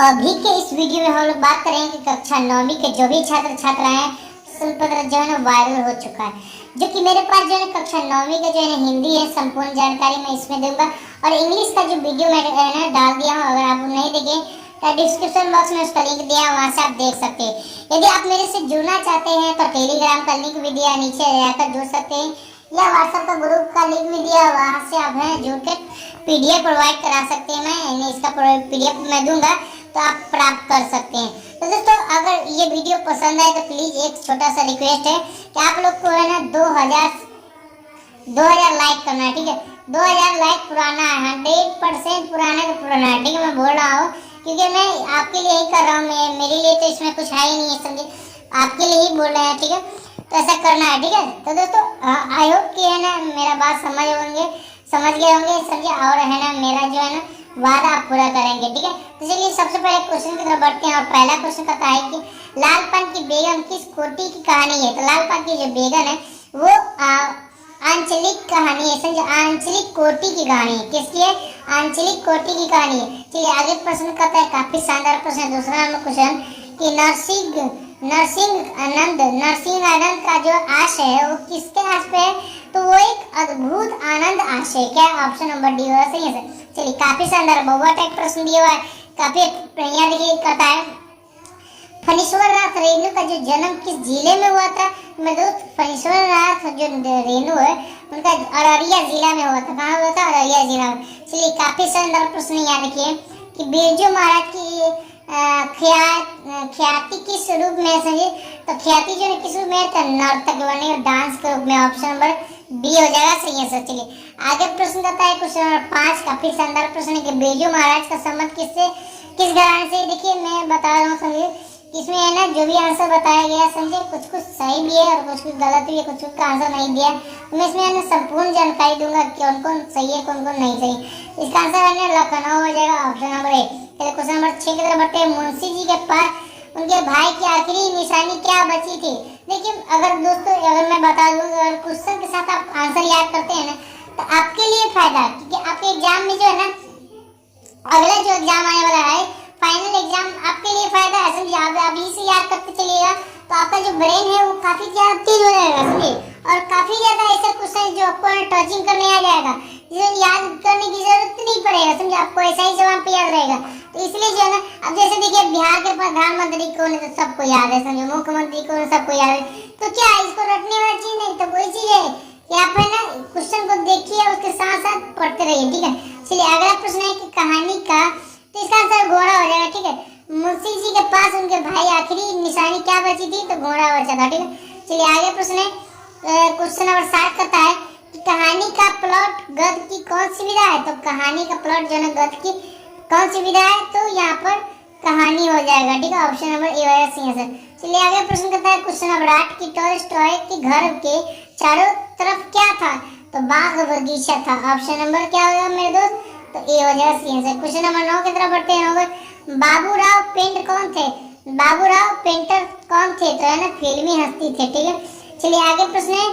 अभी के इस वीडियो में हम लोग बात करेंगे कि कक्षा 9वीं के जो भी छात्र छात्राएं हैं प्रश्न पत्र जो है ना वायरल हो चुका है, जो कि मेरे पास जो है कक्षा 9वीं का जो है हिंदी है संपूर्ण जानकारी मैं इसमें दूंगा और इंग्लिश का जो वीडियो मैं ना डाल दिया हूँ। अगर आप नहीं देखें तो डिस्क्रिप्शन बॉक्स में उसका लिंक दिया है, वहाँ से आप देख सकते हैं। यदि आप मेरे से जुड़ना चाहते हैं तो टेलीग्राम का लिंक भी दिया नीचे जाकर जुड़ सकते हैं, या व्हाट्सएप का ग्रुप का लिंक भी दिया, वहाँ से आप है जुड़ के पीडीएफ प्रोवाइड करा सकते हैं। मैं इसका पीडीएफ मैं दूंगा तो आप प्राप्त कर सकते हैं। तो दोस्तों अगर ये वीडियो पसंद आए तो प्लीज एक छोटा सा रिक्वेस्ट है कि आप लोग को है ना 2000 लाइक करना है, ठीक है। 2000 लाइक पुराना है, 100% पुराना का पुराना है, ठीक है। मैं बोल रहा हूँ क्योंकि मैं आपके लिए ही कर रहा हूँ, मेरे लिए तो इसमें कुछ है ही नहीं है, समझे, आपके लिए ही बोल रहे हैं, ठीक है। तो ऐसा करना है, ठीक है। तो दोस्तों आई होप कि है ना मेरा बात समझ गए होंगे, समझे, और है ना मेरा जो है ना वादा आप पूरा करेंगे, ठीक है। तो चलिए सबसे पहले क्वेश्चन की तरफ बढ़ते हैं और पहला क्वेश्चन कहता है कि लालपन की बेगम किस कोटि की कहानी है। तो लालपन की जो बेगम है वो आंचलिक कहानी है, समझे, आंचलिक कोटि की कहानी है। किसकी है? आंचलिक कोटि की कहानी है। चलिए आगे प्रश्न कहता है, काफी शानदार प्रश्न, दूसरा नंबर क्वेश्चन कि नरसिंह आनंद का जो आशय है वो किसके आशय पे है। तो वो एक अद्भुत आनंद आशय, क्या ऑप्शन नंबर डी होगा सही है। चलिए काफी शानदार बहुत एक प्रश्न दिया हुआ है, काफी यहाँ देखिए कहता है फणीश्वर नाथ रेणु का जो जन्म किस जिले में हुआ था। मेरे दोस्त फणीश्वर नाथ जो रेणु है उनका अररिया जिला में हुआ था। कहाँ हुआ था? अररिया जिला में। चलिए काफी शानदार प्रश्न यहाँ देखिए कि बिरजू महाराज की ख्याति किस रूप में, समझे, तो ख्याति जो है किस रूप में, तो नर्तक बने और डांस के रूप में, ऑप्शन नंबर बी हो जाएगा सही है सर। चलिए आगे प्रश्न करता है क्वेश्चन नंबर 5, काफी शानदार प्रश्न है कि बिरजू महाराज का संबंध किस घराने से। देखिए मैं बता रहा हूँ, समझे, इसमें है ना जो भी आंसर बताया गया, समझे, कुछ सही भी है और कुछ गलत भी है, कुछ का आंसर नहीं दिया। मैं इसमें है ना संपूर्ण जानकारी दूंगा कौन कौन सही है कौन कौन नहीं सही। इसका आंसर है ना लखनऊ हो जाएगा, option number A. Question number 6 की तरफ बढ़ते हैं। मुंशी जी के पास उनके भाई की आखिरी निशानी क्या बची थी। देखिए अगर दोस्तों अगर मैं बता दूं, अगर क्वेश्चन के साथ आप आंसर याद करते हैं ना तो आपके लिए फायदा, क्योंकि आपके एग्जाम में जो है ना अगला जो एग्जाम आने वाला है फाइनल एग्जाम, आपके लिए फायदा है, समझिए। आप अभी से याद करते चलिएगा तो आपका जो ब्रेन है वो काफी ज्यादा तेज हो जाएगा, समझिए, और काफी ज्यादा ऐसे क्वेश्चन जो आपको टचिंग करने आ जाएगा, जिसे याद करने की जरूरत नहीं पड़ेगा, समझिए, आपको ऐसा ही जवाब पे याद रहेगा। तो इसलिए जो है ना अब जैसे देखिए बिहार के प्रधानमंत्री कौन है तो सबको याद है, समझो, मुख्यमंत्री कौन है सबको याद है, तो क्या इसको रटने वाली चीज नहीं, तो कोई चीज है कि आप है ना क्वेश्चन को देखिए उसके साथ साथ पढ़ते रहिए, ठीक है। चलिए अगला प्रश्न है कि कहानी का, तो इसका आंसर घोड़ा हो जाएगा, ठीक है। मुंशी जी के पास उनके भाई आखिरी निशानी क्या बची थी, तो घोड़ा बचा था, ठीक है। चलिए आगे प्रश्न है क्वेश्चन नंबर 7 करता है कि कहानी का प्लॉट गद्य की कौन सी विधा है। तो कहानी का प्लॉट जो है गद्य की कौन सी विधा है, तो यहाँ पर कहानी हो जाएगा, ठीक है, ऑप्शन नंबर ए होगा सही आंसर। चलिए आगे प्रश्न करता है क्वेश्चन नंबर 8 की टॉलस्टॉय के घर के चारों तरफ क्या था। तो बाग बगीचा था, ऑप्शन नंबर क्या होगा मेरे दोस्त, तो ए हो जाएगा सही आंसर। क्वेश्चन नंबर 9 की तरफ बढ़ते हैं। बाबूराव पेंटर कौन थे। बाबूराव पेंटर कौन थे, तो है ना फिल्मी हस्ती थे, ठीक है। चलिए आगे प्रश्न है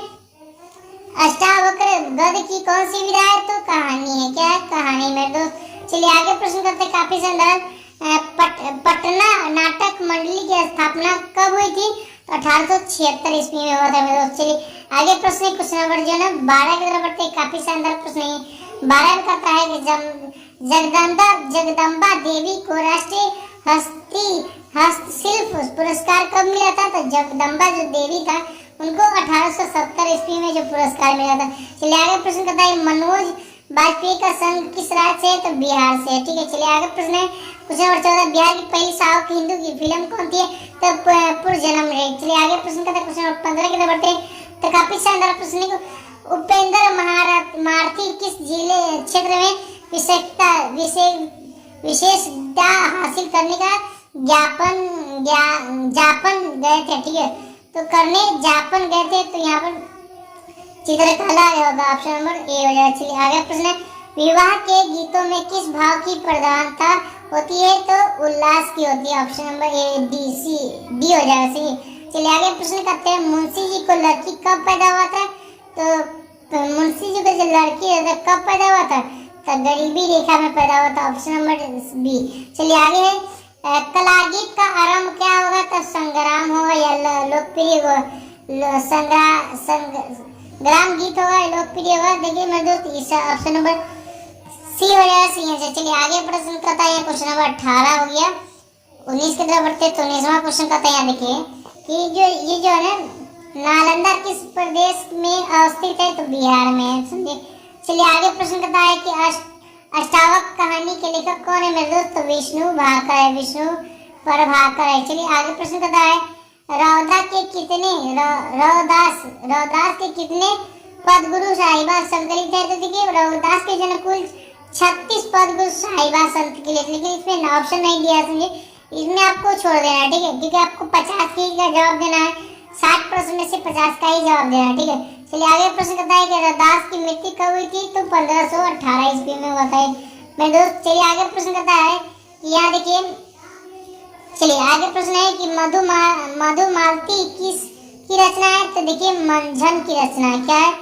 अष्टावक्र गद्य की कौन सी विधा है, तो कहानी है, क्या है, कहानी मेरे दोस्त। चलिए आगे प्रश्न करते हैं काफी शानदार, पटना नाटक मंडली की स्थापना कब हुई थी। तो 1876 ईस्वी में हुआ था मेरे दोस्त। चलिए आगे प्रश्न है क्वेश्चन नंबर जो है ना 12 की तरफ बढ़ते हैं, काफी शानदार प्रश्न है। 12 में कहता है कि जगदम्बा देवी को राष्ट्रीय हस्तशिल्प पुरस्कार कब मिला था। तो जगदम्बा जो देवी था उनको 1870 ईस्वी में जो पुरस्कार मिला था। चलिए आगे प्रश्न करता है मनोज वाजपेयी का संघ किस राज्य से है, तो बिहार से है, ठीक है। चलिए आगे प्रश्न है क्वेश्चन नंबर 14 बिहार की पहली साउथ हिंदू की फिल्म कौन थी, तो पुरजन्म रे। चलिए आगे प्रश्न करते हैं क्वेश्चन नंबर 15 की तरफ बढ़ते हैं। तो काफी शानदार प्रश्न है, उपेंद्र महारथी किस जिले क्षेत्र में विशेषता हासिल करने का जापान गए थे, ठीक है, तो करने जापान गए थे, तो यहाँ पर चित्रकला होगा, ऑप्शन नंबर ए हो जाएगा। चलिए आगे प्रश्न है विवाह के गीतों में किस भाव की प्रधानता होती है, तो उल्लास की होती है, ऑप्शन नंबर ए डी हो जाएगा सही। चलिए आगे प्रश्न करते हैं मुंशी जी को लड़की कब पैदा हुआ था। तो मुंशी जी को जो लड़की है कब पैदा हुआ था, तो गरीबी रेखा में पैदा हुआ था, ऑप्शन नंबर बी। चलिए आगे है कलागीत का आरंभ क्या होगा? तो संग्राम होगा या लोकप्रिय संग्राम गीत होगा, लोकप्रिय होगा। देखिए मेरे दोस्त इस ऑप्शन नंबर सी हो जाएगा, सी आंसर। चलिए आगे प्रश्न करता है, क्वेश्चन नंबर 18 हो गया। 19 की तरफ बढ़ते तो 19वां क्वेश्चन कहता है, यहाँ देखिए कि जो ये जो है ना, नालंदा किस प्रदेश में अवस्थित है? तो बिहार में है, समझे। चलिए आगे प्रश्न करता है कि अष्टावक्र कहानी के लेखक कौन है? मेरे दोस्त विष्णु भाकर है, विष्णु प्रभाकर है। चलिए आगे प्रश्न करता है, रौदा के कितने रौदास के कितने पद गुरु साहिबा संकलित है? तो देखिए रौदास के जन कुल 36 पद गुरु साहिबा संत के लिए, लेकिन इसमें ऑप्शन नहीं दिया, समझे। इसमें आपको छोड़ देना है, ठीक है, क्योंकि आपको 50 का जवाब देना है, 60 प्रश्न में से 50 का ही जवाब देना है, ठीक है। चलिए आगे प्रश्न करता है कि रौदास की मृत्यु कब हुई थी? तो 1518 ईस्वी में हुआ था मेरे दोस्त। चलिए आगे प्रश्न करता है कि यहाँ देखिए, चलिए आगे प्रश्न है कि मधुमालती किस की रचना है? तो देखिए मंझन की रचना है। क्या है?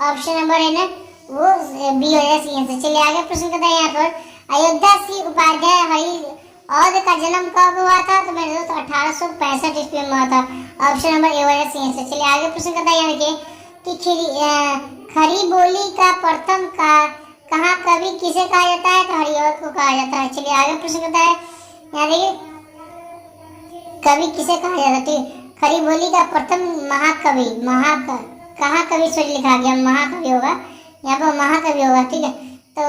ऑप्शन नंबर है ना, वो बी हो जाएगा। चलिए आगे प्रश्न करता है, यहाँ पर अयोध्या सिंह उपाध्याय हरिऔध का जन्म कब हुआ था? तो मेरे दोस्त 1865 ईस्वी में हुआ था। ऑप्शन नंबर ए हो जाएगा। चलिए आगे प्रश्न करता है, यहाँ देखिए कि खरी बोली का प्रथम कहाँ कवि किसे कहा जाता है? तो हरिऔध को कहा जाता है। चलिए आगे प्रश्न करता है, यहाँ देखिए कवि किसे कहा जाता है? ठीक, खरी बोली का प्रथम महाकवि कहाँ कवि सॉरी लिखा गया, महाकवि होगा, यहाँ पर महाकवि होगा, ठीक है। तो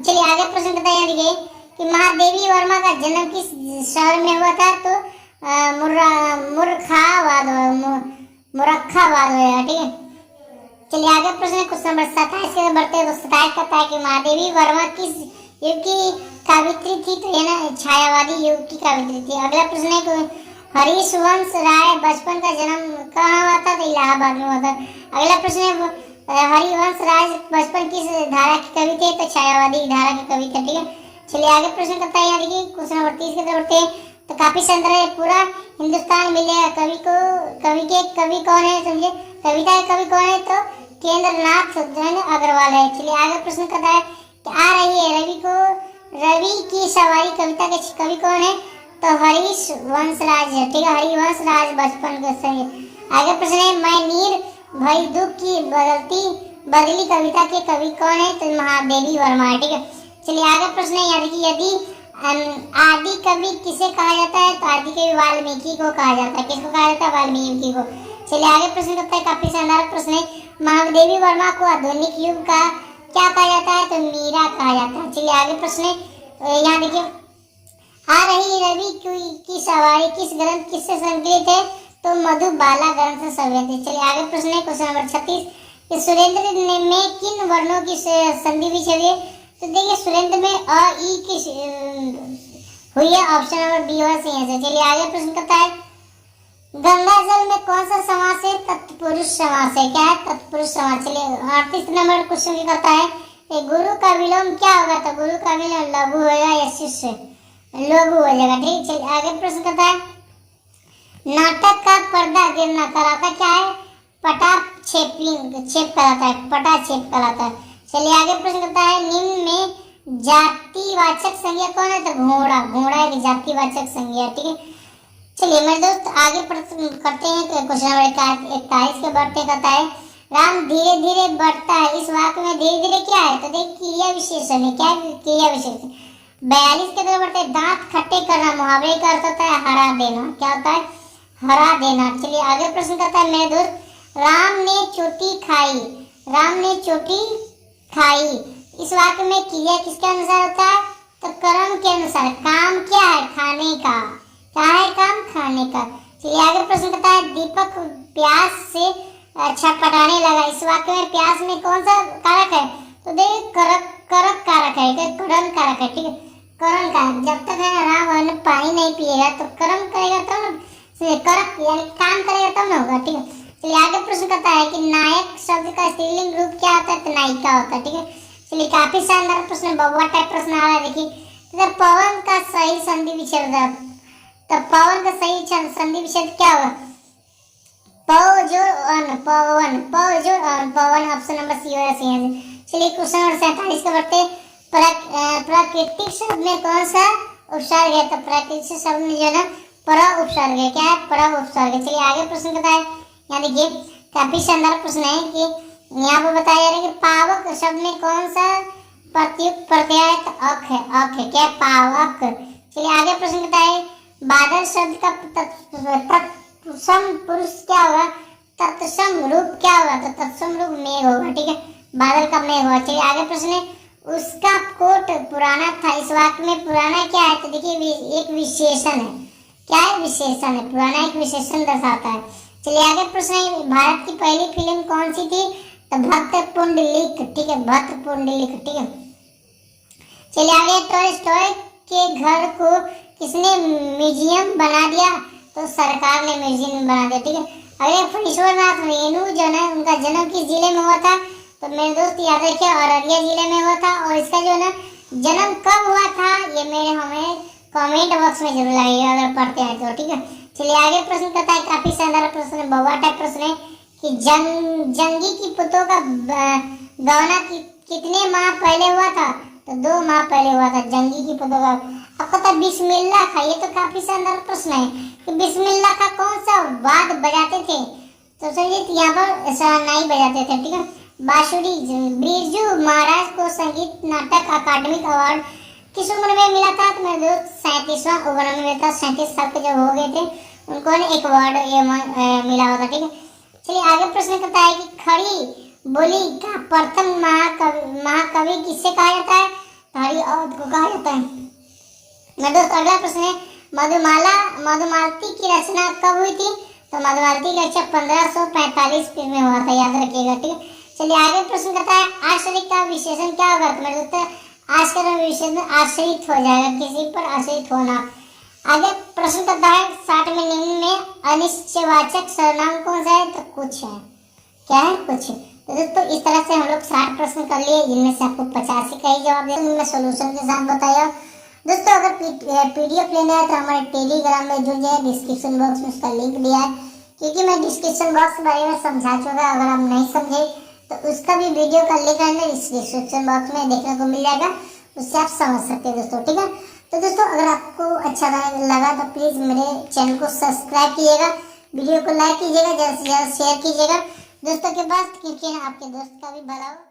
चलिए आगे प्रश्न करता है, यहाँ देखिए कि महादेवी वर्मा का जन्म किस शहर में हुआ था? तो मुरक्खाबाद होगा, ठीक है। चलिए आगे प्रश्न क्वेश्चन नंबर 27 के बढ़ते हैं। तो 27 कहता है कि महादेवी वर्मा किस युग की कावित्री थी? तो ये ना छायावादी युग की कावित्री थी। अगला प्रश्न है कि हरिवंश राय बचपन का जन्म कहाँ हुआ था? तो इलाहाबाद में हुआ था। अगला प्रश्न है हरिवंश राय बचपन किस धारा के कवि थे? तो छायावादी धारा के कवि थे, ठीक है। चलिए आगे प्रश्न करता है, यहाँ देखिए क्वेश्चन नंबर 30 की तरफ बढ़ते हैं। तो काफी सुंदर है, पूरा हिंदुस्तान मिलेगा कवि कौन है? समझे, कविता के कवि कौन है? तो केंद्रनाथ अग्रवाल है। चलिए आगे प्रश्न करता है कि आ रही है रवि की सवारी कविता के कवि कौन है? तो हरिवंशराज है, ठीक है, हरिवंशराज बचपन के सही। आगे प्रश्न है मैं नीर भई दुख की बदली कविता के कवि कौन है? तो महादेवी वर्मा है, ठीक है। चलिए आगे प्रश्न है, यानी कि यदि आदि कवि किसे कहा जाता है? तो आदि कवि वाल्मीकि को कहा जाता है। किसको कहा जाता है? वाल्मीकि को। चलिए आगे प्रश्न करता है, काफी शानदार प्रश्न है, महादेवी वर्मा को आधुनिक युग का क्या कहा जाता है? तो मीरा कहा जाता है। चलिए आगे प्रश्न है, यहाँ देखिए आ रही रवि की सवारी किस ग्रंथ किससे संकलित है? तो मधुबाला ग्रंथ से संकलित है। चलिए आगे प्रश्न है क्वेश्चन नंबर 36 कि सुरेंद्र में किन वर्णों की संधि भी है? तो देखिए सुरेंद्र में अ ई की हुई है, ऑप्शन नंबर बी होगा सही आंसर। चलिए आगे प्रश्न करता है गंगा जल में कौन सा समास है? तत्पुरुष समास है। क्या है? तत्पुरुष समास। चलिए 38 नंबर क्वेश्चन की करता है गुरु का विलोम क्या होगा? तो गुरु का विलोम लघु होगा या शिष्य लघु हो जाएगा, ठीक। चलिए आगे प्रश्न करता है नाटक का पर्दा गिरना कराता क्या है? छेप कराता है, पटाक्षेप कराता है। चलिए आगे प्रश्न करता है निम्न में जातिवाचक संज्ञा कौन है? तो घोड़ा एक जातिवाचक संज्ञा, ठीक है। चलिए मेरे दोस्त आगे प्रश्न करते हैं। तो क्वेश्चन नंबर 41 के बढ़ते कहता है राम धीरे धीरे बढ़ता है, इस वाक्य में धीरे धीरे क्या है? तो देख क्रिया विशेषण है। क्या क्रिया विशेषण? 42 के तरफ बढ़ते दांत खट्टे करना, मुहावरे का अर्थ होता है हरा देना। क्या होता है? हरा देना। चलिए आगे प्रश्न करता है मेरे दोस्त राम ने चोटी खाई, इस वाक्य में क्रिया किसके अनुसार होता है? तो कर्म के अनुसार। काम क्या है? खाने का। क्या है काम? खाने का। चलिए आगे प्रश्न करता है दीपक प्यास से छटपटाने लगा, इस वाक्य में प्यास में कौन सा कारक है? तो देखिए करक कारक है, करण कारक है, ठीक है, करण कारक। जब तक है राम पानी नहीं पिएगा तो कर्म करेगा तब करक यानी काम करेगा तब ना होगा, ठीक है। चलिए आगे प्रश्न करता है कि नायक शब्द का स्त्रीलिंग रूप क्या होता है? तो नायिका होता है, ठीक है। चलिए काफी शानदार प्रश्न, बबुआ टाइप प्रश्न आ रहा है। देखिए तो पवन का सही संधि विच्छेद, तो पवन का सही संधि विच्छेद क्या होगा? पवन, ऑप्शन नंबर सी होगा सही आंसर। चलिए क्वेश्चन नंबर 47 के बढ़ते प्राकृतिक शब्द में कौन सा उपसर्ग है, तो प्रातिपदिक शब्द में जो है ना पर उपसर्ग है। क्या है? पर उपसर्ग। चलिए आगे प्रश्न बताए। यहाँ देखिए काफी शानदार प्रश्न है कि यहाँ पर बताया जा रहा है कि पावक शब्द में कौन सा प्रत्युक्त प्रत्यय है? तो अक है। अक है। क्या? पावक। चलिए आगे प्रश्न बताए। बादल शब्द का तत्सम पुरुष क्या होगा? तत्सम रूप क्या होगा? तो तत्सम रूप मेघ होगा। ठीक है, बादल का मेघ होगा। चलिए आगे प्रश्न है उसका कोट पुराना था। इस वाक्य में पुराना क्या है? तो देखिए एक विशेषण है। क्या है? विशेषण है। पुराना एक विशेषण दर्शाता है। चलिए आगे प्रश्न है भारत की पहली फिल्म कौन सी थी? तो भक्त पुंडलिक। ठीक है, भक्त पुंडलिक। ठीक है, चलिए आगे टॉय के घर को किसने म्यूजियम बना दिया? तो सरकार ने म्यूजियम बना दिया। ठीक है, अगले फणीश्वरनाथ रेणु जो है उनका जन्म किस जिले में हुआ था? तो मेरे दोस्त याद रखिए अररिया जिले में हुआ था। और इसका जो है ना जन्म कब हुआ था ये मेरे हमें कमेंट बॉक्स में जरूर लगाइएगा अगर पढ़ते हैं तो। ठीक है, चलिए आगे प्रश्न करता है। काफी शानदार प्रश्न है, बवा टाइप प्रश्न है कि जंगी की पुतों का गवना कितने माह पहले हुआ था? तो 2 माह पहले हुआ था जंगी की पुतों का। आपको पता बिस्मिल्लाह खा, ये तो काफी शानदार प्रश्न है कि बिस्मिल्लाह का कौन सा वाद्य बजाते थे? तो समझिए यहाँ पर शहनाई बजाते थे। ठीक है, बांसुरी। बिरजू महाराज को संगीत नाटक अकादमिक अवार्ड किस उम्र में मिला था? तो मेरे दोस्त 37वां उम्र में मिला था। 37 साल के जब हो गए थे उनको एक अवार्ड मिला हुआ था। ठीक है, चलिए आगे प्रश्न करता है कि खड़ी बोली का प्रथम महाकवि किससे कहा जाता है? हरि औध को कहा जाता है। मेरे दोस्त अगला प्रश्न है मधुमालती की रचना कब हुई थी? तो मधुमालती की रचना 1545 में हुआ था, याद रखिएगा। ठीक है, चलिए आगे प्रश्न करता है आश्चर्य का विशेषण क्या होगा? तो मेरे दोस्त आश्चर्य विशेषण आश्रित हो जाएगा, किसी पर आश्रित होना। आगे प्रश्न करता है 60 में निम्न में अनिश्चयवाचक सर्वनाम कौन सा है? तो कुछ है। क्या है? कुछ। तो दोस्तों इस तरह से हम लोग 60 प्रश्न कर लिए, जिनमें से आपको 85 का ही जवाब दिया, जिनमें सोल्यूशन के साथ बताया। दोस्तों अगर पीडीएफ लेना है तो हमारे टेलीग्राम में जुड़ जाए, डिस्क्रिप्शन बॉक्स में उसका लिंक दिया है, क्योंकि मैं डिस्क्रिप्शन बॉक्स के बारे में समझा चुका। अगर आप नहीं समझे तो उसका भी वीडियो का लिंक अंदर डिस्क्रिप्शन बॉक्स में देखने को मिल जाएगा, उससे आप समझ सकते हैं दोस्तों। ठीक है, तो दोस्तों अगर आपको अच्छा लगा तो प्लीज़ मेरे चैनल को सब्सक्राइब कीजिएगा, वीडियो को लाइक कीजिएगा, ज़्यादा से ज़्यादा शेयर कीजिएगा दोस्तों के पास, क्योंकि आपके दोस्त का भी भला हो।